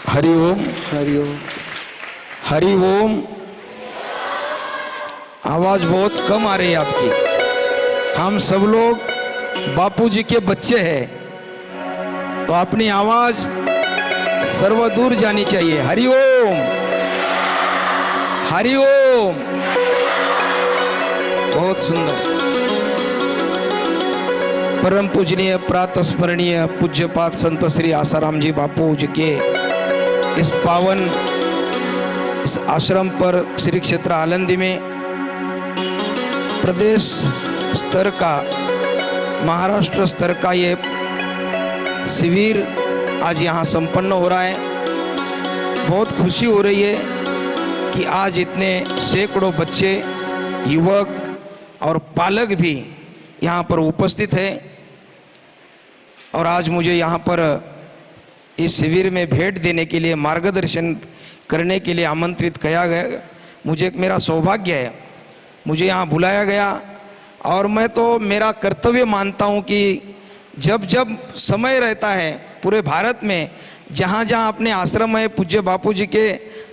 हरि ओम। हरि ओम। हरि ओम। आवाज बहुत कम आ रही है आपकी। हम सब लोग बापू जी के बच्चे हैं, तो अपनी आवाज सर्वदूर जानी चाहिए। हरि ओम, हरि ओम। बहुत सुंदर। परम पूजनीय प्रातः स्मरणीय पूज्यपाद संत श्री आसाराम जी बापू जी के इस पावन इस आश्रम पर श्री क्षेत्र आलंदी में प्रदेश स्तर का, महाराष्ट्र स्तर का ये शिविर आज यहाँ संपन्न हो रहा है। बहुत खुशी हो रही है कि आज इतने सैकड़ों बच्चे, युवक और पालक भी यहाँ पर उपस्थित है। और आज मुझे यहाँ पर इस शिविर में भेंट देने के लिए, मार्गदर्शन करने के लिए आमंत्रित किया गया। मुझे एक मेरा सौभाग्य है, मुझे यहाँ बुलाया गया। और मैं तो मेरा कर्तव्य मानता हूँ कि जब जब समय रहता है पूरे भारत में, जहाँ जहाँ अपने आश्रम है, पूज्य बापू जी के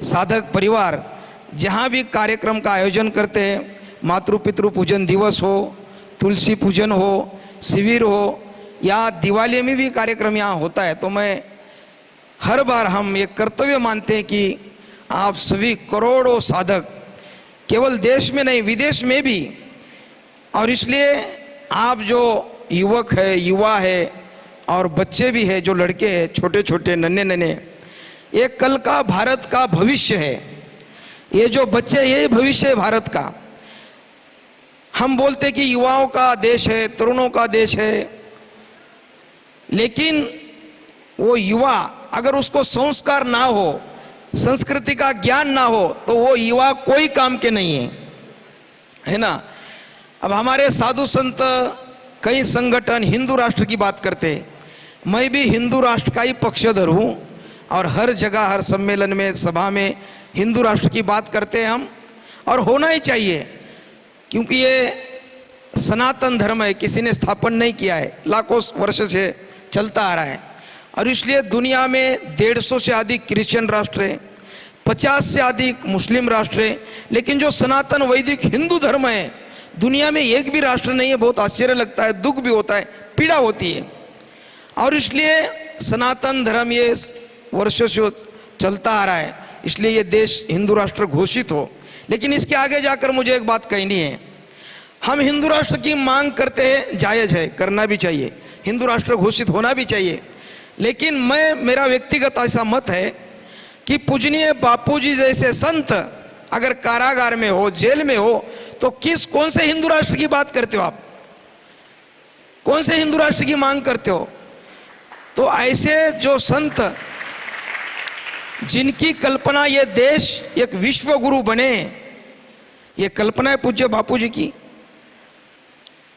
साधक परिवार जहाँ भी कार्यक्रम का आयोजन करते हैं, मातृ पितृ पूजन दिवस हो, तुलसी पूजन हो, शिविर हो, या दिवाली में भी कार्यक्रम यहाँ होता है, तो मैं हर बार हम ये कर्तव्य मानते हैं कि आप सभी करोड़ों साधक, केवल देश में नहीं विदेश में भी, और इसलिए आप जो युवक है, युवा है और बच्चे भी है, जो लड़के हैं छोटे छोटे नन्हे नन्हे, ये कल का भारत का भविष्य है। ये जो बच्चे, यही भविष्य है भारत का। हम बोलते कि युवाओं का देश है, तरुणों का देश है, लेकिन वो युवा अगर उसको संस्कार ना हो, संस्कृति का ज्ञान ना हो, तो वो युवा कोई काम के नहीं है ना। अब हमारे साधु संत, कई संगठन हिंदू राष्ट्र की बात करते हैं। मैं भी हिंदू राष्ट्र का ही पक्षधर हूँ और हर जगह, हर सम्मेलन में, सभा में हिंदू राष्ट्र की बात करते हैं हम, और होना ही चाहिए, क्योंकि ये सनातन धर्म है, किसी ने स्थापन नहीं किया है, लाखों वर्ष से चलता आ रहा है। और इसलिए दुनिया में 150 से अधिक क्रिश्चियन राष्ट्र है, 50 से अधिक मुस्लिम राष्ट्र है, लेकिन जो सनातन वैदिक हिंदू धर्म है, दुनिया में एक भी राष्ट्र नहीं है। बहुत आश्चर्य लगता है, दुख भी होता है, पीड़ा होती है। और इसलिए सनातन धर्म ये वर्षों से चलता आ रहा है, इसलिए ये देश हिंदू राष्ट्र घोषित हो। लेकिन इसके आगे जाकर मुझे एक बात कहनी है। हम हिंदू राष्ट्र की मांग करते हैं, जायज़ है, करना भी चाहिए, हिंदू राष्ट्र घोषित होना भी चाहिए। लेकिन मेरा व्यक्तिगत ऐसा मत है कि पूजनीय बापू जी जैसे संत अगर कारागार में हो, जेल में हो, तो कौन से हिंदू राष्ट्र की बात करते हो आप? कौन से हिंदू राष्ट्र की मांग करते हो? तो ऐसे जो संत, जिनकी कल्पना ये देश एक विश्व गुरु बने, ये कल्पना है पूज्य बापू जी की।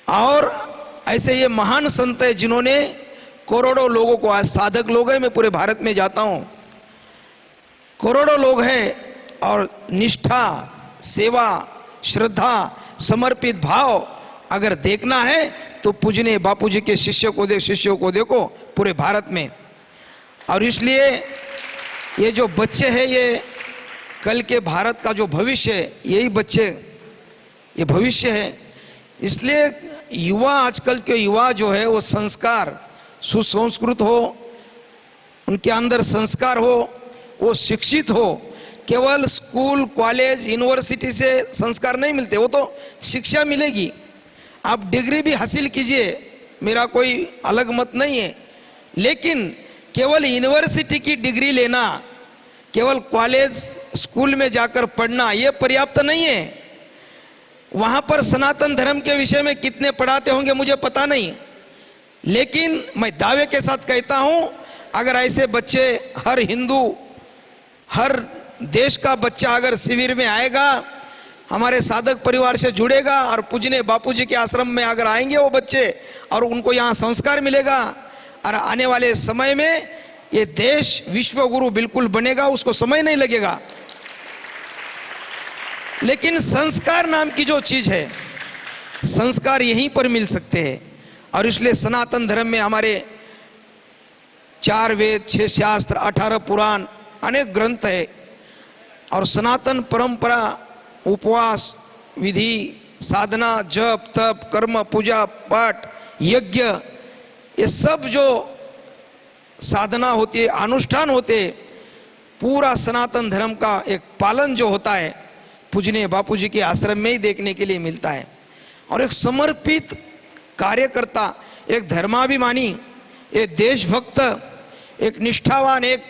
और ऐसे ये महान संत है जिन्होंने करोड़ों लोगों को, आज साधक लोग हैं, मैं पूरे भारत में जाता हूं, करोड़ों लोग हैं, और निष्ठा, सेवा, श्रद्धा, समर्पित भाव अगर देखना है तो पूजनीय बापू जी के शिष्यों को देखो पूरे भारत में। और इसलिए ये जो बच्चे हैं, ये कल के भारत का जो भविष्य है, यही बच्चे, ये भविष्य है। इसलिए युवा, आजकल के युवा जो है वो संस्कार, सुसंस्कृत हो, उनके अंदर संस्कार हो, वो शिक्षित हो। केवल स्कूल, कॉलेज, यूनिवर्सिटी से संस्कार नहीं मिलते, वो तो शिक्षा मिलेगी। आप डिग्री भी हासिल कीजिए, मेरा कोई अलग मत नहीं है, लेकिन केवल यूनिवर्सिटी की डिग्री लेना, केवल कॉलेज, स्कूल में जाकर पढ़ना, ये पर्याप्त नहीं है। वहाँ पर सनातन धर्म के विषय में कितने पढ़ाते होंगे मुझे पता नहीं, लेकिन मैं दावे के साथ कहता हूँ, अगर ऐसे बच्चे, हर हिंदू, हर देश का बच्चा अगर शिविर में आएगा, हमारे साधक परिवार से जुड़ेगा और पूजनीय बापू जी के आश्रम में अगर आएंगे वो बच्चे, और उनको यहाँ संस्कार मिलेगा, और आने वाले समय में ये देश विश्व गुरु बिल्कुल बनेगा, उसको समय नहीं लगेगा। लेकिन संस्कार नाम की जो चीज है, संस्कार यहीं पर मिल सकते हैं। और इसलिए सनातन धर्म में हमारे 4 वेद, 6 शास्त्र, 18 पुराण, अनेक ग्रंथ है। और सनातन परंपरा, उपवास, विधि, साधना, जप, तप, कर्म, पूजा, पाठ, यज्ञ, ये सब जो साधना होती है, अनुष्ठान होते, पूरा सनातन धर्म का एक पालन जो होता है पूजनीय बापूजी के आश्रम में ही देखने के लिए मिलता है। और एक समर्पित कार्यकर्ता, एक धर्माभिमानी, एक देशभक्त, एक निष्ठावान, एक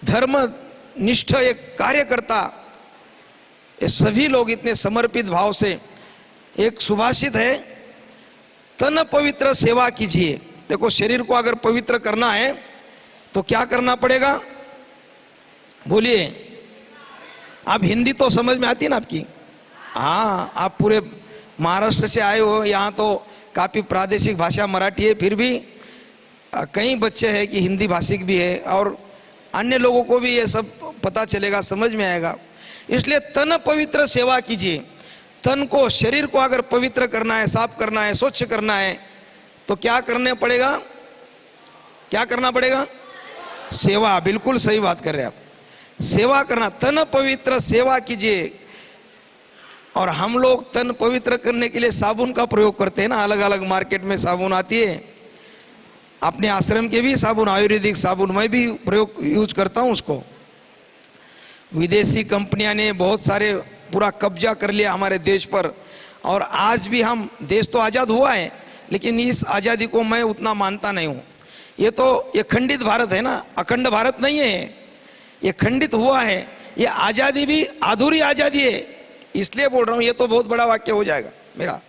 धर्मनिष्ठ एक कार्यकर्ता, ये सभी लोग इतने समर्पित भाव से, एक सुभाषित है, तन पवित्र सेवा कीजिए। देखो, शरीर को अगर पवित्र करना है तो क्या करना पड़ेगा? बोलिए। आप हिंदी तो समझ में आती है ना आपकी? हाँ, आप पूरे महाराष्ट्र से आए हो, यहाँ तो काफ़ी प्रादेशिक भाषा मराठी है, फिर भी कई बच्चे हैं कि हिंदी भाषिक भी है, और अन्य लोगों को भी ये सब पता चलेगा, समझ में आएगा। इसलिए तन पवित्र सेवा कीजिए। तन को, शरीर को अगर पवित्र करना है, साफ करना है, स्वच्छ करना है, तो क्या करने पड़ेगा? क्या करना पड़ेगा? सेवा। बिल्कुल सही बात कर रहे हैं आप। सेवा करना, तन पवित्र सेवा कीजिए। और हम लोग तन पवित्र करने के लिए साबुन का प्रयोग करते हैं ना, अलग अलग मार्केट में साबुन आती है। अपने आश्रम के भी साबुन, आयुर्वेदिक साबुन, मैं भी प्रयोग यूज करता हूँ उसको। विदेशी कंपनियां ने बहुत सारे पूरा कब्जा कर लिया हमारे देश पर, और आज भी हम, देश तो आज़ाद हुआ है, लेकिन इस आज़ादी को मैं उतना मानता नहीं हूँ। ये खंडित भारत है ना, अखंड भारत नहीं है, ये खंडित हुआ है। ये आज़ादी भी अधूरी आज़ादी है, इसलिए बोल रहा हूँ। ये तो बहुत बड़ा वाक्य हो जाएगा मेरा।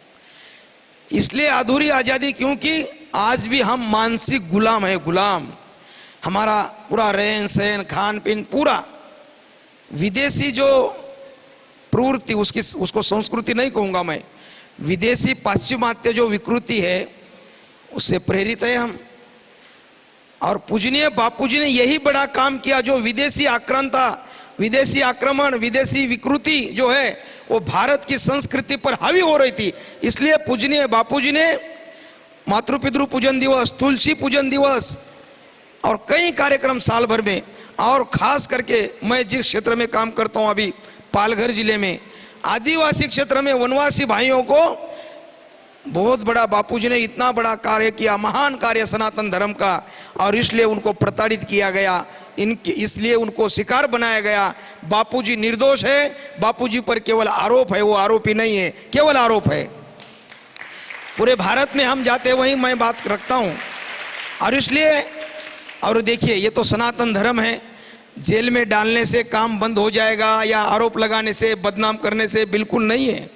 इसलिए अधूरी आज़ादी क्योंकि आज भी हम मानसिक गुलाम है, गुलाम। हमारा पूरा रहन सहन, खान पीन पूरा विदेशी जो प्रवृत्ति, उसको संस्कृति नहीं कहूँगा मैं, विदेशी पाश्चिमात्य जो विकृति है उससे प्रेरित है हम। और पूजनीय बापूजी ने यही बड़ा काम किया, जो विदेशी आक्रांता, विदेशी आक्रमण, विदेशी विकृति जो है वो भारत की संस्कृति पर हावी हो रही थी। इसलिए पूजनीय बापूजी ने मातृ-पितृ पूजन दिवस, तुलसी पूजन दिवस और कई कार्यक्रम साल भर में, और खास करके मैं जिस क्षेत्र में काम करता हूँ अभी, पालघर जिले में, आदिवासी क्षेत्र में वनवासी भाइयों को बहुत बड़ा बापूजी ने इतना बड़ा कार्य किया, महान कार्य सनातन धर्म का, और इसलिए उनको प्रताड़ित किया गया, इसलिए उनको शिकार बनाया गया। बापूजी निर्दोष है, बापूजी पर केवल आरोप है, वो आरोपी नहीं है, केवल आरोप है। पूरे भारत में हम जाते वहीं मैं बात रखता हूँ। और इसलिए, और देखिए, ये तो सनातन धर्म है, जेल में डालने से काम बंद हो जाएगा या आरोप लगाने से, बदनाम करने से, बिल्कुल नहीं है।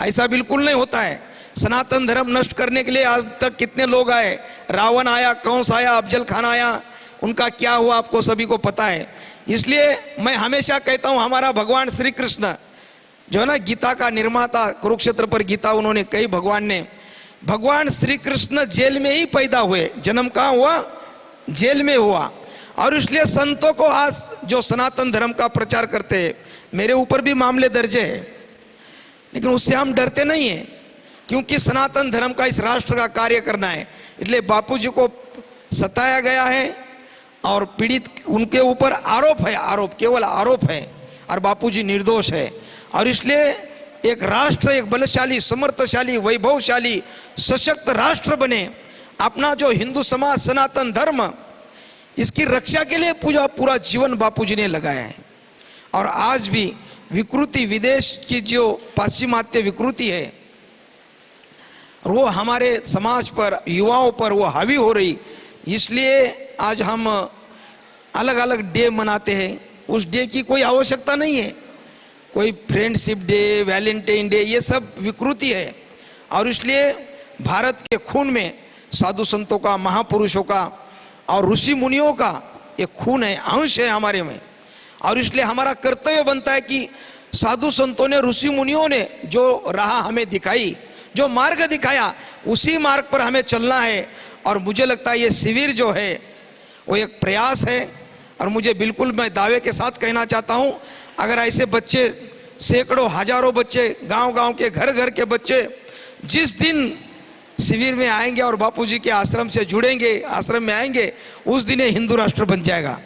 ऐसा बिल्कुल नहीं होता है। सनातन धर्म नष्ट करने के लिए आज तक कितने लोग आए, रावण आया, कंस आया, अफजल खान आया, उनका क्या हुआ आपको सभी को पता है। इसलिए मैं हमेशा कहता हूँ, हमारा भगवान श्री कृष्ण जो है ना, गीता का निर्माता, कुरुक्षेत्र पर गीता उन्होंने कही, भगवान श्री कृष्ण जेल में ही पैदा हुए। जन्म कहाँ हुआ? जेल में हुआ। और इसलिए संतों को आज जो सनातन धर्म का प्रचार करते हैं, मेरे ऊपर भी मामले दर्ज है, लेकिन उससे हम डरते नहीं हैं, क्योंकि सनातन धर्म का इस राष्ट्र का कार्य करना है। इसलिए बापूजी को सताया गया है और पीड़ित, उनके ऊपर आरोप है, आरोप, केवल आरोप है, और बापूजी निर्दोष है। और इसलिए एक राष्ट्र, एक बलशाली, समर्थशाली, वैभवशाली, सशक्त राष्ट्र बने। अपना जो हिंदू समाज, सनातन धर्म, इसकी रक्षा के लिए पूरा जीवन बापूजी ने लगाया है। और आज भी विकृति, विदेश की जो पाश्चिमात्य विकृति है, वो हमारे समाज पर, युवाओं पर वो हावी हो रही। इसलिए आज हम अलग अलग डे मनाते हैं। उस डे की कोई आवश्यकता नहीं है। कोई फ्रेंडशिप डे, वैलेंटाइन डे, ये सब विकृति है। और इसलिए भारत के खून में साधु संतों का, महापुरुषों का और ऋषि मुनियों का ये खून है, अंश है हमारे में। और इसलिए हमारा कर्तव्य बनता है कि साधु संतों ने, ऋषि मुनियों ने जो राह हमें दिखाई, जो मार्ग दिखाया, उसी मार्ग पर हमें चलना है। और मुझे लगता है ये शिविर जो है वो एक प्रयास है। और मुझे बिल्कुल, मैं दावे के साथ कहना चाहता हूँ, अगर ऐसे बच्चे, सैकड़ों हजारों बच्चे, गांव-गांव के, घर-घर के बच्चे जिस दिन शिविर में आएंगे और बापूजी के आश्रम से जुड़ेंगे, आश्रम में आएंगे, उस दिन ये हिंदू राष्ट्र बन जाएगा।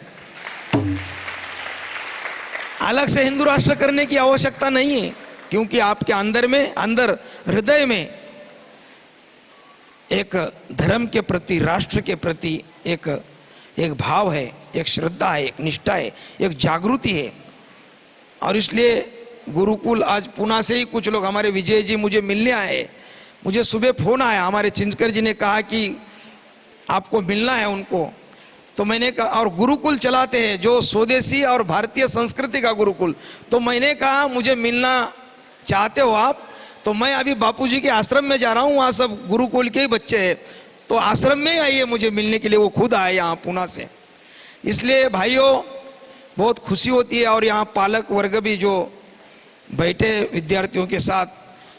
अलग से हिंदू राष्ट्र करने की आवश्यकता नहीं है, क्योंकि आपके अंदर हृदय में एक धर्म के प्रति, राष्ट्र के प्रति एक भाव है, एक श्रद्धा है, एक निष्ठा है, एक जागृति है। और इसलिए गुरुकुल, आज पुणे से ही कुछ लोग, हमारे विजय जी मुझे मिलने आए, मुझे सुबह फोन आया, हमारे चिंचकर जी ने कहा कि आपको मिलना है उनको। तो मैंने कहा, और गुरुकुल चलाते हैं जो स्वदेशी और भारतीय संस्कृति का गुरुकुल, तो मैंने कहा मुझे मिलना चाहते हो आप, तो मैं अभी बापूजी के आश्रम में जा रहा हूँ, वहाँ सब गुरुकुल के ही बच्चे हैं, तो आश्रम में ही आइए मुझे मिलने के लिए। वो खुद आए यहाँ पुणे से। इसलिए भाइयों बहुत खुशी होती है, और यहाँ पालक वर्ग भी जो बैठे विद्यार्थियों के साथ,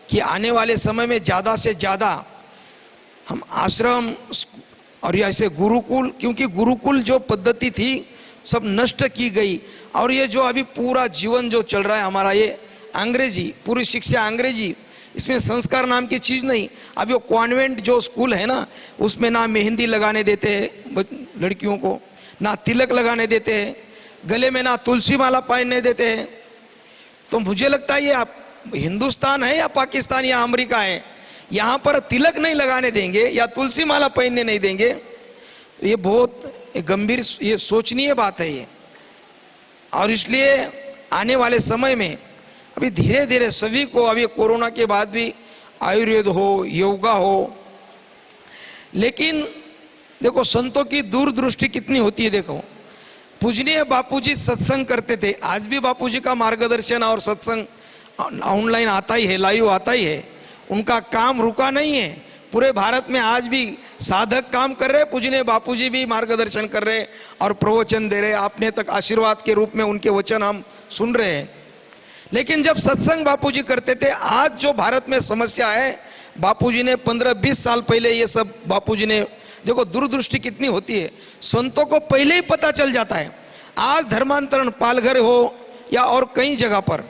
कि आने वाले समय में ज़्यादा से ज़्यादा हम आश्रम और ऐसे गुरुकुल, क्योंकि गुरुकुल जो पद्धति थी सब नष्ट की गई, और ये जो अभी पूरा जीवन जो चल रहा है हमारा, ये अंग्रेजी, पूरी शिक्षा अंग्रेजी, इसमें संस्कार नाम की चीज़ नहीं। अभी वो कॉन्वेंट जो स्कूल है ना, उसमें ना मेहंदी लगाने देते हैं लड़कियों को, ना तिलक लगाने देते हैं, गले में ना तुलसी माला पहनने देते हैं। तो मुझे लगता है ये आप हिंदुस्तान है या पाकिस्तान या अमेरिका है, यहाँ पर तिलक नहीं लगाने देंगे या तुलसी माला पहनने नहीं देंगे, ये बहुत गंभीर, ये सोचनीय बात है ये। और इसलिए आने वाले समय में अभी धीरे धीरे सभी को, अभी कोरोना के बाद भी आयुर्वेद हो, योगा हो, लेकिन देखो संतों की दूरदृष्टि कितनी होती है। देखो पूजनीय बापूजी सत्संग करते थे, आज भी बापूजी का मार्गदर्शन और सत्संग ऑनलाइन आता ही है, लाइव आता ही है, उनका काम रुका नहीं है। पूरे भारत में आज भी साधक काम कर रहे, पूजनीय बापूजी भी मार्गदर्शन कर रहे और प्रवचन दे रहे, आपने तक आशीर्वाद के रूप में उनके वचन हम सुन रहे हैं। लेकिन जब सत्संग बापूजी करते थे, आज जो भारत में समस्या है, बापूजी ने 15-20 साल पहले ये सब, बापूजी ने, देखो दूरदृष्टि कितनी होती है, संतों को पहले ही पता चल जाता है। आज धर्मांतरण पालघर हो या और कई जगह पर,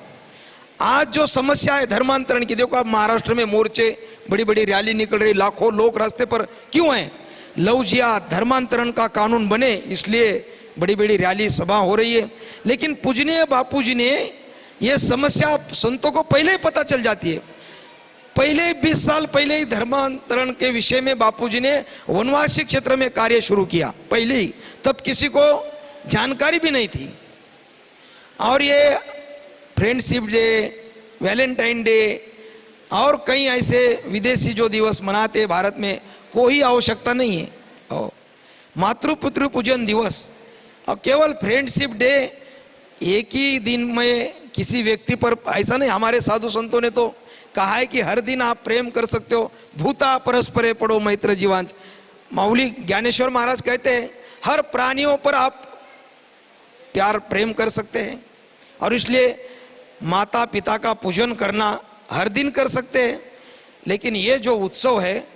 आज जो समस्या है धर्मांतरण की, देखो अब महाराष्ट्र में मोर्चे, बड़ी बड़ी रैली निकल रही, लाखों लोग रास्ते पर क्यों हैं? लव जिहाद, धर्मांतरण का कानून बने, इसलिए बड़ी बड़ी रैली सभा हो रही है। लेकिन पूजनीय बापूजी ने ये समस्या संतों को पहले ही पता चल जाती है। पहले 20 साल पहले ही धर्मांतरण के विषय में बापूजी ने वनवासी क्षेत्र में कार्य शुरू किया, पहले ही, तब किसी को जानकारी भी नहीं थी। और ये फ्रेंडशिप डे, वैलेंटाइन डे और कई ऐसे विदेशी जो दिवस मनाते भारत में, कोई आवश्यकता नहीं है। और मातृपितृ पूजन दिवस और केवल फ्रेंडशिप डे एक ही दिन में किसी व्यक्ति पर, ऐसा नहीं। हमारे साधु संतों ने तो कहा है कि हर दिन आप प्रेम कर सकते हो, भूता परस्परे पड़ो मैत्र जीवांच। माऊली ज्ञानेश्वर महाराज कहते हैं हर प्राणियों पर आप प्यार प्रेम कर सकते हैं, और इसलिए माता पिता का पूजन करना हर दिन कर सकते हैं। लेकिन ये जो उत्सव है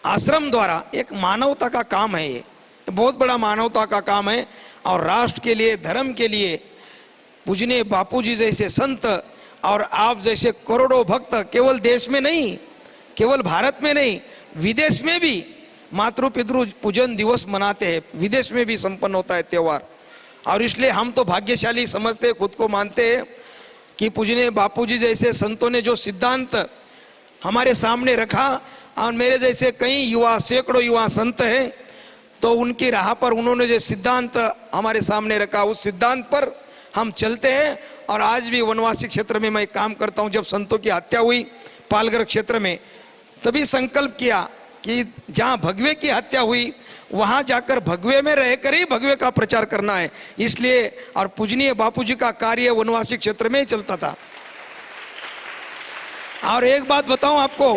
आश्रम द्वारा, एक मानवता का काम है, ये बहुत बड़ा मानवता का काम है। और राष्ट्र के लिए, धर्म के लिए पूजनीय बापूजी जैसे संत और आप जैसे करोड़ों भक्त केवल देश में नहीं, केवल भारत में नहीं, विदेश में भी मातृपितृ पूजन दिवस मनाते हैं, विदेश में भी संपन्न होता है त्यौहार। और इसलिए हम तो भाग्यशाली समझते, खुद को मानते हैं कि पूजनीय बापूजी जैसे संतों ने जो सिद्धांत हमारे सामने रखा, और मेरे जैसे कई युवा, सैकड़ों युवा संत हैं, तो उनकी राह पर उन्होंने जो सिद्धांत हमारे सामने रखा, उस सिद्धांत पर हम चलते हैं। और आज भी वनवासी क्षेत्र में मैं काम करता हूं। जब संतों की हत्या हुई पालघर क्षेत्र में, तभी संकल्प किया कि जहां भगवे की हत्या हुई वहां जाकर भगवे में रहकर ही भगवे का प्रचार करना है। इसलिए और पूजनीय बापूजी का कार्य वनवासी क्षेत्र में ही चलता था। और एक बात बताऊं आपको,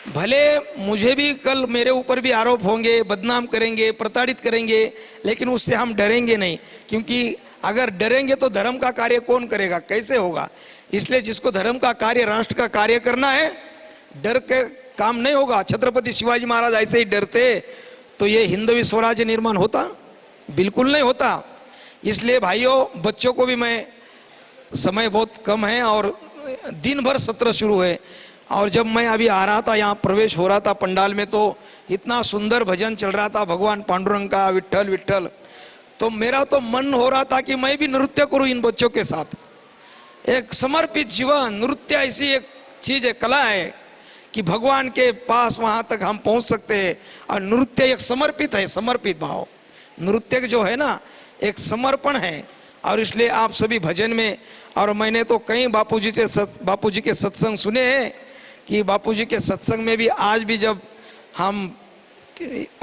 भले मुझे भी कल मेरे ऊपर भी आरोप होंगे, बदनाम करेंगे, प्रताड़ित करेंगे, लेकिन उससे हम डरेंगे नहीं, क्योंकि अगर डरेंगे तो धर्म का कार्य कौन करेगा, कैसे होगा। इसलिए जिसको धर्म का कार्य, राष्ट्र का कार्य करना है, डर के काम नहीं होगा। छत्रपति शिवाजी महाराज ऐसे ही डरते तो ये हिंदवी स्वराज्य निर्माण होता? बिल्कुल नहीं होता। इसलिए भाइयों, बच्चों को भी मैं, समय बहुत कम है और दिन भर सत्र शुरू है, और जब मैं अभी आ रहा था, यहाँ प्रवेश हो रहा था पंडाल में, तो इतना सुंदर भजन चल रहा था भगवान पांडुरंग का, विट्ठल विट्ठल। तो मेरा तो मन हो रहा था कि मैं भी नृत्य करूं इन बच्चों के साथ। एक समर्पित जीवन, नृत्य ऐसी एक चीज है, कला है कि भगवान के पास वहां तक हम पहुंच सकते हैं। और नृत्य एक समर्पित है, समर्पित भाव। नृत्य जो है ना एक समर्पण है। और इसलिए आप सभी भजन में, और मैंने तो कई बापूजी के सत्संग सुने हैं कि बापूजी के सत्संग में भी आज भी जब हम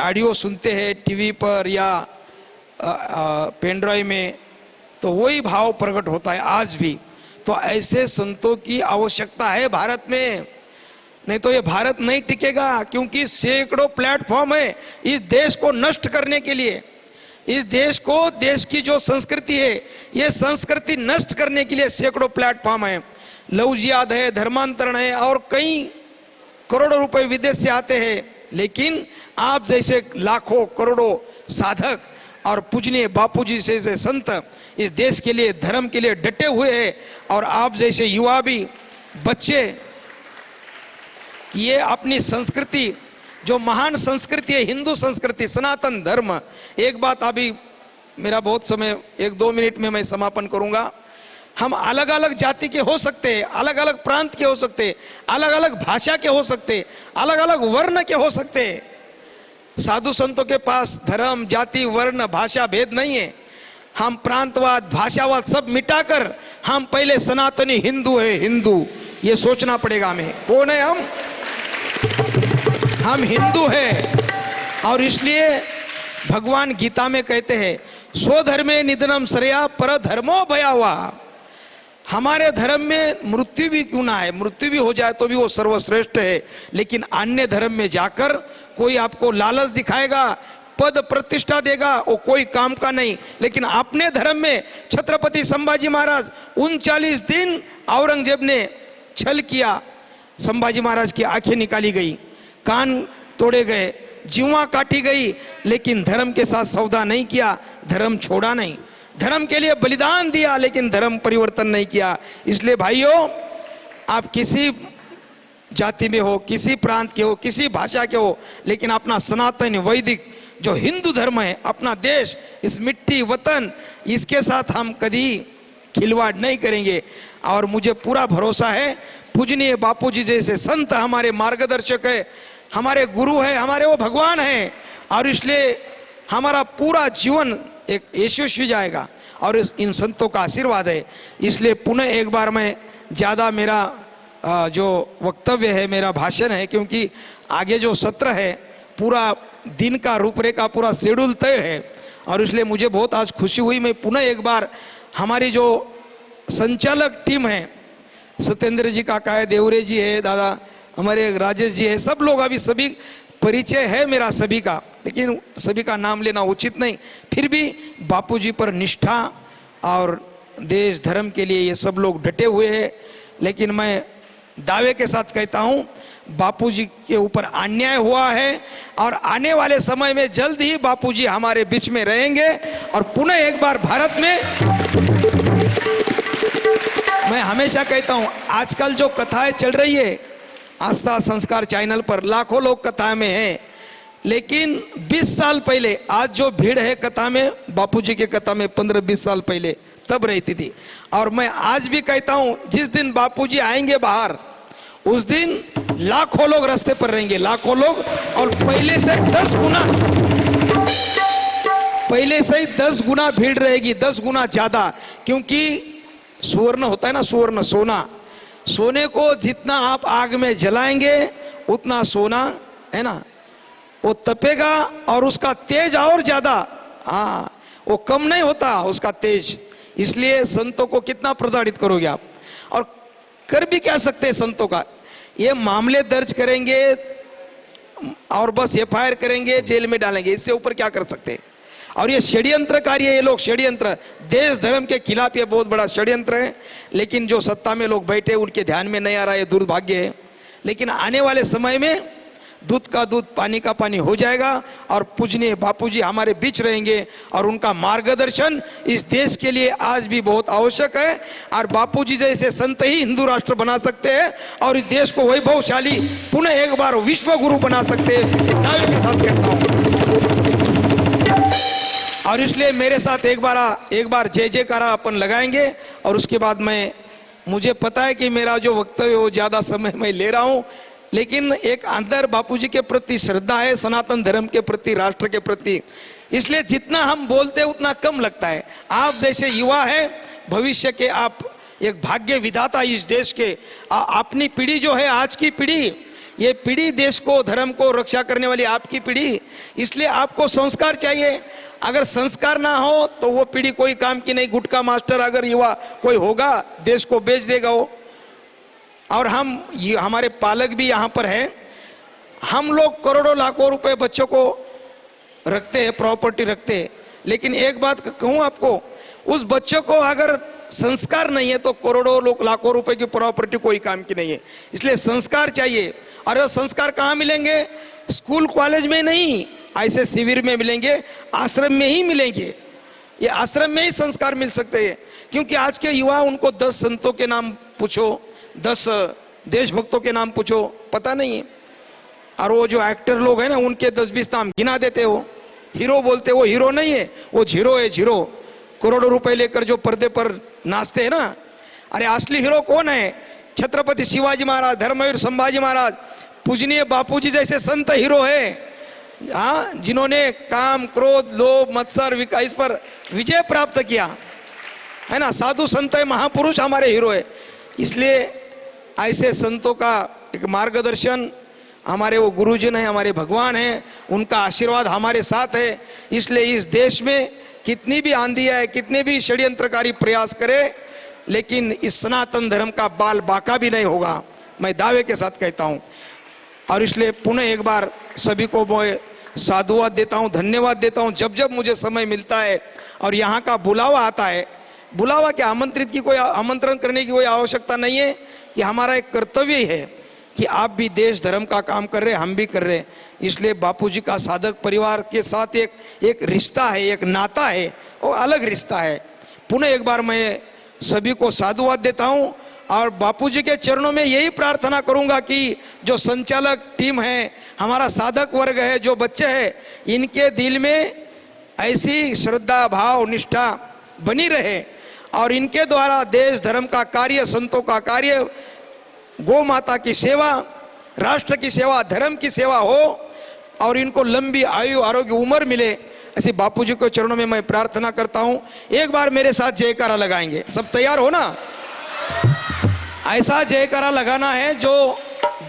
ऑडियो सुनते हैं टीवी पर या पेन ड्राइव में, तो वही भाव प्रकट होता है आज भी। तो ऐसे संतों की आवश्यकता है भारत में, नहीं तो ये भारत नहीं टिकेगा। क्योंकि सैकड़ों प्लेटफॉर्म है इस देश को नष्ट करने के लिए, इस देश को, देश की जो संस्कृति है ये संस्कृति नष्ट करने के लिए सैकड़ों प्लेटफॉर्म है। लव जिहाद है, धर्मांतरण है, और कई करोड़ों रुपए विदेश से आते हैं। लेकिन आप जैसे लाखों करोड़ों साधक और पूजनीय बापूजी जैसे संत इस देश के लिए, धर्म के लिए डटे हुए हैं। और आप जैसे युवा भी, बच्चे, ये अपनी संस्कृति, जो महान संस्कृति है, हिंदू संस्कृति, सनातन धर्म। एक बात, अभी मेरा बहुत समय, 1-2 मिनट में मैं समापन करूंगा। हम अलग अलग जाति के हो सकते हैं, अलग अलग प्रांत के हो सकते हैं, अलग अलग भाषा के हो सकते हैं, अलग अलग वर्ण के हो सकते हैं। साधु संतों के पास धर्म, जाति, वर्ण, भाषा भेद नहीं है। हम प्रांतवाद, भाषावाद सब मिटाकर हम पहले सनातनी हिंदू है, हिंदू, ये सोचना पड़ेगा हमें। कौन है हम हिंदू हैं। और इसलिए भगवान गीता में कहते हैं, स्वधर्मे निधनम श्रेया पर धर्मो भयावा। हमारे धर्म में मृत्यु भी क्यों ना है, मृत्यु भी हो जाए तो भी वो सर्वश्रेष्ठ है। लेकिन अन्य धर्म में जाकर कोई आपको लालच दिखाएगा, पद प्रतिष्ठा देगा, वो कोई काम का नहीं। लेकिन अपने धर्म में छत्रपति संभाजी महाराज 39 दिन औरंगजेब ने छल किया, संभाजी महाराज की आंखें निकाली गई, कान तोड़े गए, जीवा काटी गई, लेकिन धर्म के साथ सौदा नहीं किया, धर्म छोड़ा नहीं। धर्म के लिए बलिदान दिया लेकिन धर्म परिवर्तन नहीं किया। इसलिए भाइयों, आप किसी जाति में हो, किसी प्रांत के हो, किसी भाषा के हो, लेकिन अपना सनातन वैदिक जो हिंदू धर्म है, अपना देश, इस मिट्टी वतन, इसके साथ हम कभी खिलवाड़ नहीं करेंगे। और मुझे पूरा भरोसा है, पूजनीय बापूजी जैसे संत हमारे मार्गदर्शक है, हमारे गुरु है, हमारे वो भगवान है। और इसलिए हमारा पूरा जीवन एक यशस्वी जाएगा और इन संतों का आशीर्वाद है। इसलिए पुनः एक बार मैं ज़्यादा मेरा जो वक्तव्य है, मेरा भाषण है, क्योंकि आगे जो सत्र है पूरा दिन का रूपरेखा, पूरा शेड्यूल तय है। और इसलिए मुझे बहुत आज खुशी हुई। मैं पुनः एक बार हमारी जो संचालक टीम है, सत्येंद्र जी काका है, देवरे जी है, दादा हमारे राजेश जी है, सब लोग, अभी सभी परिचय है मेरा सभी का, लेकिन सभी का नाम लेना उचित नहीं। फिर भी बापूजी पर निष्ठा और देश धर्म के लिए ये सब लोग डटे हुए हैं। लेकिन मैं दावे के साथ कहता हूँ, बापूजी के ऊपर अन्याय हुआ है और आने वाले समय में जल्द ही बापूजी हमारे बीच में रहेंगे। और पुनः एक बार भारत में, मैं हमेशा कहता हूँ, आजकल जो कथाएं चल रही है आस्था संस्कार चैनल पर, लाखों लोग कथा में हैं, लेकिन 20 साल पहले आज जो भीड़ है कथा में, बापूजी के कथा में 15-20 साल पहले तब रहती थी। और मैं आज भी कहता हूं, जिस दिन बापूजी आएंगे बाहर, उस दिन लाखों लोग रास्ते पर रहेंगे, लाखों लोग, और पहले से 10 गुना, पहले से ही 10 गुना भीड़ रहेगी, 10 गुना ज्यादा। क्योंकि सुवर्ण होता है ना, सुवर्ण, सोना, सोने को जितना आप आग में जलाएंगे उतना सोना है ना वो तपेगा और उसका तेज और ज्यादा, हाँ, वो कम नहीं होता उसका तेज। इसलिए संतों को कितना प्रताड़ित करोगे आप, और कर भी क्या सकते हैं संतों का, ये मामले दर्ज करेंगे और बस एफआईआर करेंगे, जेल में डालेंगे, इससे ऊपर क्या कर सकते हैं। और ये षड्यंत्रकारी है, ये लोग षड्यंत्र, देश धर्म के खिलाफ ये बहुत बड़ा षड्यंत्र है। लेकिन जो सत्ता में लोग बैठे उनके ध्यान में नहीं आ रहा है, दुर्भाग्य है। लेकिन आने वाले समय में दूध का दूध पानी का पानी हो जाएगा और पूजनीय बापूजी हमारे बीच रहेंगे और उनका मार्गदर्शन इस देश के लिए आज भी बहुत आवश्यक है। और बापूजी जैसे संत ही हिंदू राष्ट्र बना सकते हैं और इस देश को वैभवशाली पुनः एक बार विश्व गुरु बना सकते हैं, दावे के साथ कहता हूं। और इसलिए मेरे साथ एक बार जय जयकारा अपन लगाएंगे। और उसके बाद मुझे पता है कि मेरा जो वक्तव्य वो ज़्यादा समय मैं ले रहा हूँ, लेकिन एक अंदर बापूजी के प्रति श्रद्धा है, सनातन धर्म के प्रति, राष्ट्र के प्रति, इसलिए जितना हम बोलते हैं उतना कम लगता है। आप जैसे युवा हैं, भविष्य के आप एक भाग्य विधाता इस देश के। अपनी पीढ़ी जो है, आज की पीढ़ी, ये पीढ़ी देश को, धर्म को रक्षा करने वाली आपकी पीढ़ी, इसलिए आपको संस्कार चाहिए। अगर संस्कार ना हो तो वो पीढ़ी कोई काम की नहीं। गुटखा मास्टर अगर युवा कोई होगा, देश को बेच देगा वो। और हमारे पालक भी यहाँ पर हैं। हम लोग करोड़ों लाखों रुपए बच्चों को रखते हैं, प्रॉपर्टी रखते हैं, लेकिन एक बात कहूँ आपको, उस बच्चों को अगर संस्कार नहीं है तो करोड़ों लाखों रुपए की प्रॉपर्टी कोई काम की नहीं है। इसलिए संस्कार चाहिए। और वो संस्कार कहाँ मिलेंगे? स्कूल कॉलेज में नहीं, ऐसे शिविर में मिलेंगे, आश्रम में ही मिलेंगे। ये आश्रम में ही संस्कार मिल सकते हैं। क्योंकि आज के युवा, उनको 10 संतों के नाम पूछो, 10 देशभक्तों के नाम पूछो, पता नहीं है। और वो जो एक्टर लोग हैं ना, उनके 10-20 नाम गिना देते हो, हीरो बोलते। वो हीरो नहीं है, वो जीरो है, जीरो। करोड़ों रुपए लेकर जो पर्दे पर नाचते हैं ना, अरे असली हीरो कौन है? छत्रपति शिवाजी महाराज, धर्मवीर संभाजी महाराज, पूजनीय बापूजी जैसे संत हीरो है। हाँ, जिन्होंने काम, क्रोध, लोभ, मत्सर, इस पर विजय प्राप्त किया है ना। साधु संत है, महापुरुष हमारे हीरो है। इसलिए ऐसे संतों का एक मार्गदर्शन, हमारे वो गुरुजन है, हमारे भगवान हैं, उनका आशीर्वाद हमारे साथ है। इसलिए इस देश में कितनी भी आंधी है, कितने भी षड्यंत्रकारी प्रयास करे, लेकिन इस सनातन धर्म का बाल बाका भी नहीं होगा, मैं दावे के साथ कहता हूँ। और इसलिए पुनः एक बार सभी को मैं साधुवाद देता हूँ, धन्यवाद देता हूँ। जब जब मुझे समय मिलता है और यहाँ का बुलावा आता है, बुलावा क्या, आमंत्रण करने की कोई आवश्यकता नहीं है। कि हमारा एक कर्तव्य ही है कि आप भी देश धर्म का काम कर रहे हैं, हम भी कर रहे हैं। इसलिए बापूजी का साधक परिवार के साथ एक रिश्ता है, एक नाता है, वो अलग रिश्ता है। पुनः एक बार मैं सभी को साधुवाद देता हूँ और बापूजी के चरणों में यही प्रार्थना करूँगा कि जो संचालक टीम है, हमारा साधक वर्ग है, जो बच्चे हैं, इनके दिल में ऐसी श्रद्धा, भाव, निष्ठा बनी रहे और इनके द्वारा देश धर्म का कार्य, संतों का कार्य, गौ माता की सेवा, राष्ट्र की सेवा, धर्म की सेवा हो और इनको लंबी आयु, आरोग्य, उम्र मिले, ऐसे बापूजी के चरणों में मैं प्रार्थना करता हूं। एक बार मेरे साथ जयकारा लगाएंगे, सब तैयार हो ना? ऐसा जयकारा लगाना है जो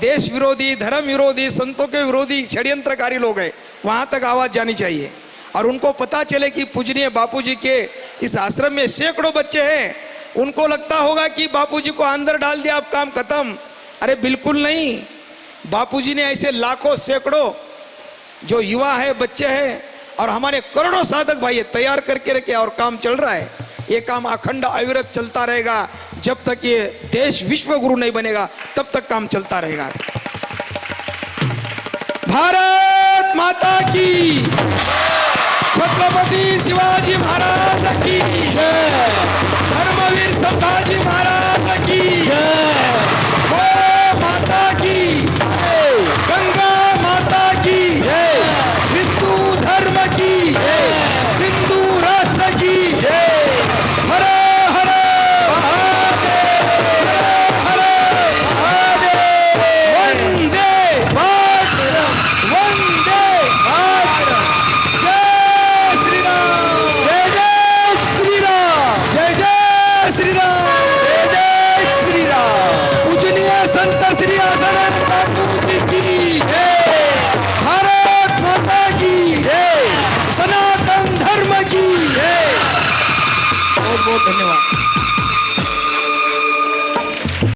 देश विरोधी, धर्म विरोधी, संतों के विरोधी षड्यंत्रकारी लोग हैं, वहां तक आवाज जानी चाहिए और उनको पता चले कि पूजनीय बापूजी के इस आश्रम में सैकड़ों बच्चे हैं। उनको लगता होगा कि बापूजी को अंदर डाल दिया, अब काम खत्म। अरे बिल्कुल नहीं, बापूजी ने ऐसे लाखों, सैकड़ों जो युवा है, बच्चे हैं और हमारे करोड़ों साधक भाई तैयार करके रखे और काम चल रहा है। ये काम अखंड अविरत चलता रहेगा। जब तक ये देश विश्व गुरु नहीं बनेगा तब तक काम चलता रहेगा। भारत माता की, छत्रपति शिवाजी महाराज की जय, धर्मवीर संभाजी महाराज की जय, गौ माता की जय, गंगा माता की जय, हिंदू धर्म की जय, हिंदू राष्ट्र की जय। हर हर महादेव, हर हर महादेव। वंदे मातरम, वंदे मातरम। जय श्री राम, जय जय श्री राम, जय जय श्री राम, जय जय श्री राम। पूजनीय संत श्री आसाराम बापूजी की जय, भारत माता की जय, सनातन धर्म की जय। बहुत बहुत धन्यवाद।